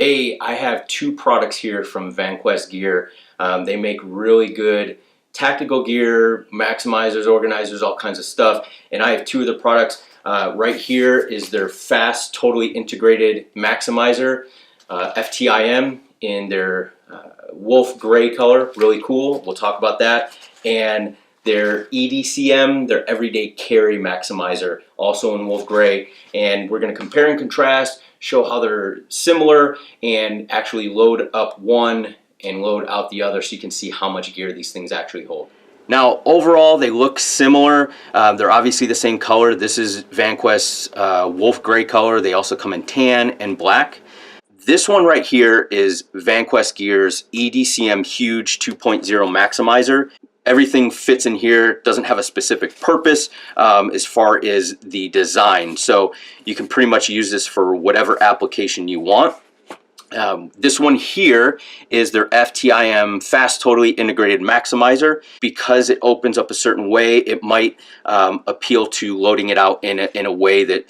Hey, I have two products here from Vanquest Gear. They make really good tactical gear, maximizers, organizers, all kinds of stuff. And I have two of the products. Right here is their fast, totally integrated maximizer, FTIM, in their wolf gray color, really cool. We'll talk about that. And their EDCM, their everyday carry maximizer, also in wolf gray. And we're going to compare and contrast, show how they're similar, and actually load up one and load out the other so you can see how much gear these things actually hold. Now, overall, they look similar. They're obviously the same color. This is Vanquest's wolf gray color. They also come in tan and black. This one right here is Vanquest Gear's EDCM Huge 2.0 Maximizer. Everything fits in here, doesn't have a specific purpose as far as the design. So you can pretty much use this for whatever application you want. This one here is their FTIM Fast Totally Integrated Maximizer. Because it opens up a certain way, it might appeal to loading it out in a way that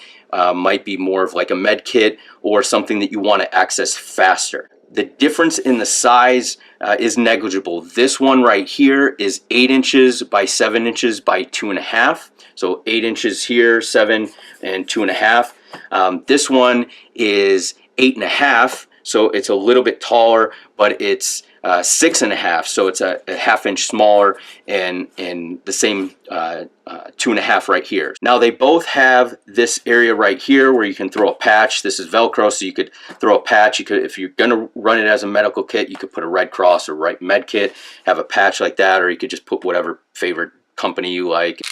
might be more of like a med kit or something that you want to access faster. The difference in the size is negligible. This one right here is 8 inches by 7 inches by 2.5. So 8 inches here, 7 and 2.5. This one is 8.5. So it's a little bit taller, but it's 6.5. So it's a ½ inch smaller, and the same 2.5 right here. Now they both have this area right here where you can throw a patch. This is Velcro, so you could throw a patch. You could, if you're gonna run it as a medical kit, you could put a Red Cross or Right Med Kit, have a patch like that, or you could just put whatever favorite company you like.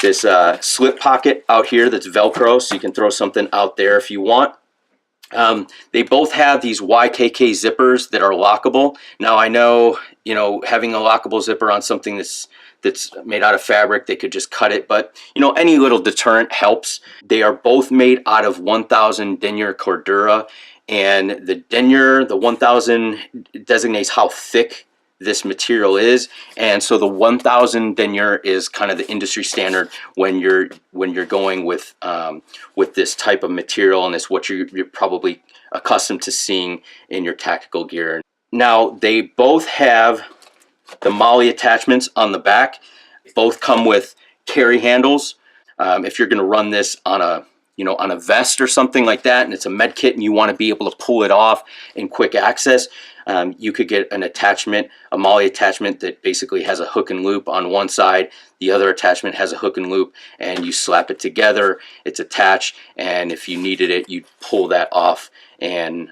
This slip pocket out here that's Velcro, so you can throw something out there if you want. They both have these YKK zippers that are lockable. Now I know, having a lockable zipper on something that's made out of fabric, they could just cut it, but any little deterrent helps. They are both made out of 1000 denier Cordura, and the denier, the 1000 designates how thick this material is, and so the 1000 denier is kind of the industry standard when you're going with this type of material, and it's what you're probably accustomed to seeing in your tactical gear. Now they both have the MOLLE attachments on the back. Both come with carry handles. If you're going to run this on a vest or something like that, and it's a med kit and you want to be able to pull it off in quick access, you could get an attachment, a MOLLE attachment that basically has a hook and loop on one side. The other attachment has a hook and loop, and you slap it together. It's attached, and if you needed it, you'd pull that off, and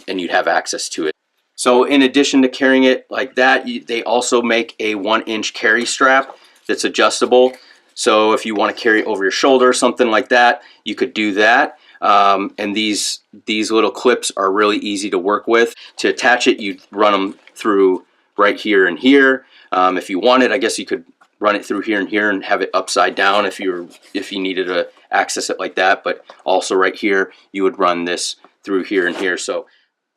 you'd have access to it. So in addition to carrying it like that, they also make a 1-inch carry strap that's adjustable. So if you want to carry over your shoulder or something like that, you could do that. And these little clips are really easy to work with. To attach it, you run them through right here and here. If you wanted, I guess you could run it through here and have it upside down if you needed to access it like that. But also right here, you would run this through here and here. So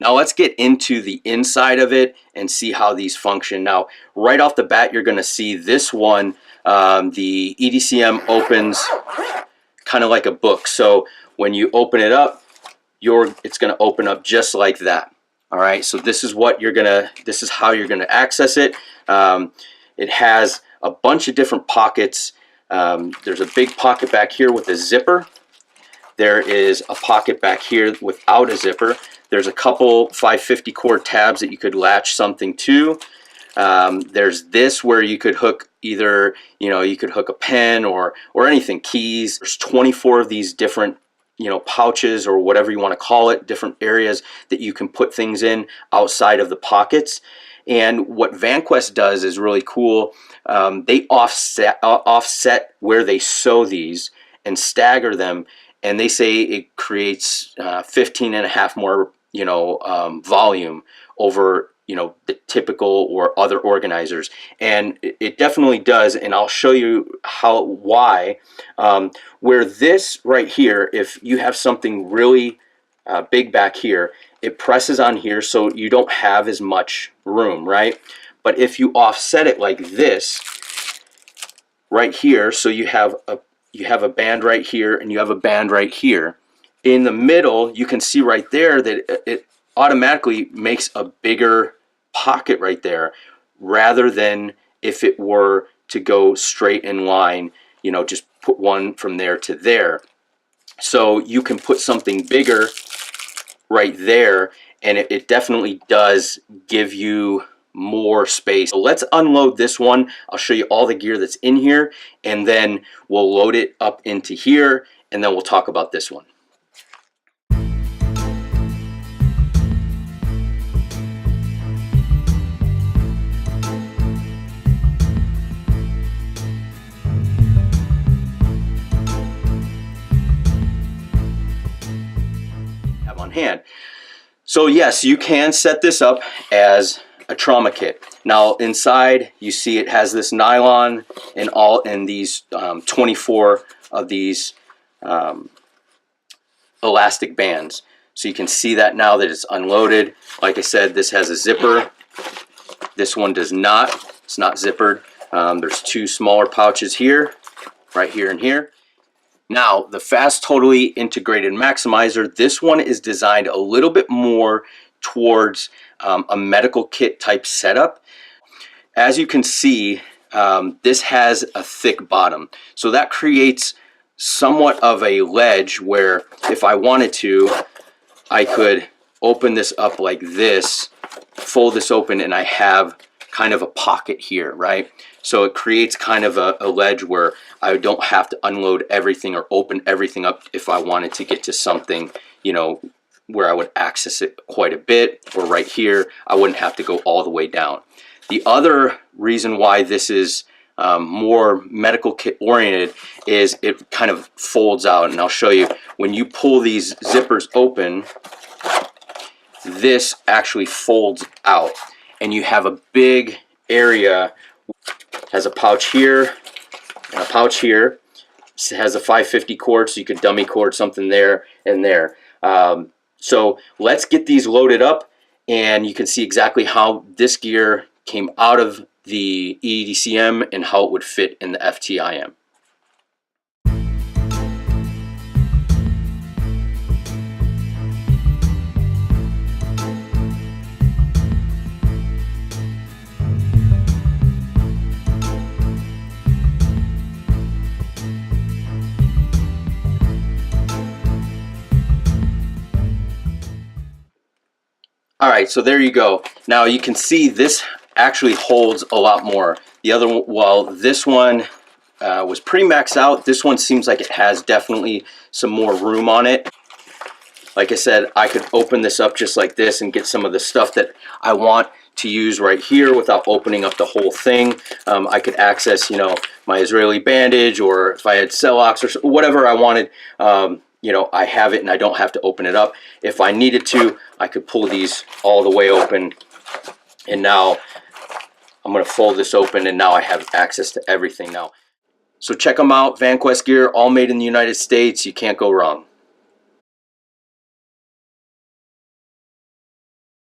now let's get into the inside of it and see how these function. Now, right off the bat, you're going to see this one. The EDCM opens kind of like a book. So when you open it up, it's going to open up just like that. All right. So this is how you're gonna access it. It has a bunch of different pockets. There's a big pocket back here with a zipper. There is a pocket back here without a zipper. There's a couple 550 cord tabs that you could latch something to. There's this where you could hook either, you could hook a pen or anything, keys. There's 24 of these different, pouches or whatever you want to call it, different areas that you can put things in outside of the pockets. And what Vanquest does is really cool. They offset where they sew these and stagger them. And they say it creates 15.5 more, volume over, the typical or other organizers. And it definitely does. And I'll show you why. Where this right here, if you have something really big back here, it presses on here so you don't have as much room, right? But if you offset it like this, right here, so you have a band right here and you have a band right here. In the middle, you can see right there that automatically makes a bigger pocket right there, rather than if it were to go straight in line, you know, just put one from there to there. So you can put something bigger right there, and it definitely does give you more space. So let's unload this one. I'll show you all the gear that's in here, and then we'll load it up into here, and then we'll talk about this one. Have on hand. So yes, you can set this up as a trauma kit. Now inside, you see it has this nylon and all, and these 24 of these elastic bands. So you can see that now that it's unloaded. Like I said, this has a zipper. This one does not. It's not zippered. There's two smaller pouches here, right here and here. Now, the Fast Totally Integrated Maximizer, this one is designed a little bit more towards a medical kit type setup. As you can see, this has a thick bottom. So that creates somewhat of a ledge where if I wanted to, I could open this up like this, fold this open, and I have kind of a pocket here, right? So it creates kind of a ledge where I don't have to unload everything or open everything up if I wanted to get to something, you know, where I would access it quite a bit, or right here, I wouldn't have to go all the way down. The other reason why this is more medical kit oriented is it kind of folds out, and I'll show you. When you pull these zippers open, this actually folds out, and you have a big area. Has a pouch here and a pouch here. It has a 550 cord, so you could dummy cord something there and there. So let's get these loaded up, and you can see exactly how this gear came out of the EDCM and how it would fit in the FTIM. Alright, so there you go. Now you can see this actually holds a lot more. The other one, well, this one was pretty maxed out. This one seems like it has definitely some more room on it. Like I said, I could open this up just like this and get some of the stuff that I want to use right here without opening up the whole thing. I could access, you know, my Israeli bandage, or if I had Celox or whatever I wanted. You know, I have it and I don't have to open it up. If I needed to, I could pull these all the way open, and now I'm going to fold this open, and now I have access to everything now. So check them out, Vanquest gear, all made in the United States. You can't go wrong.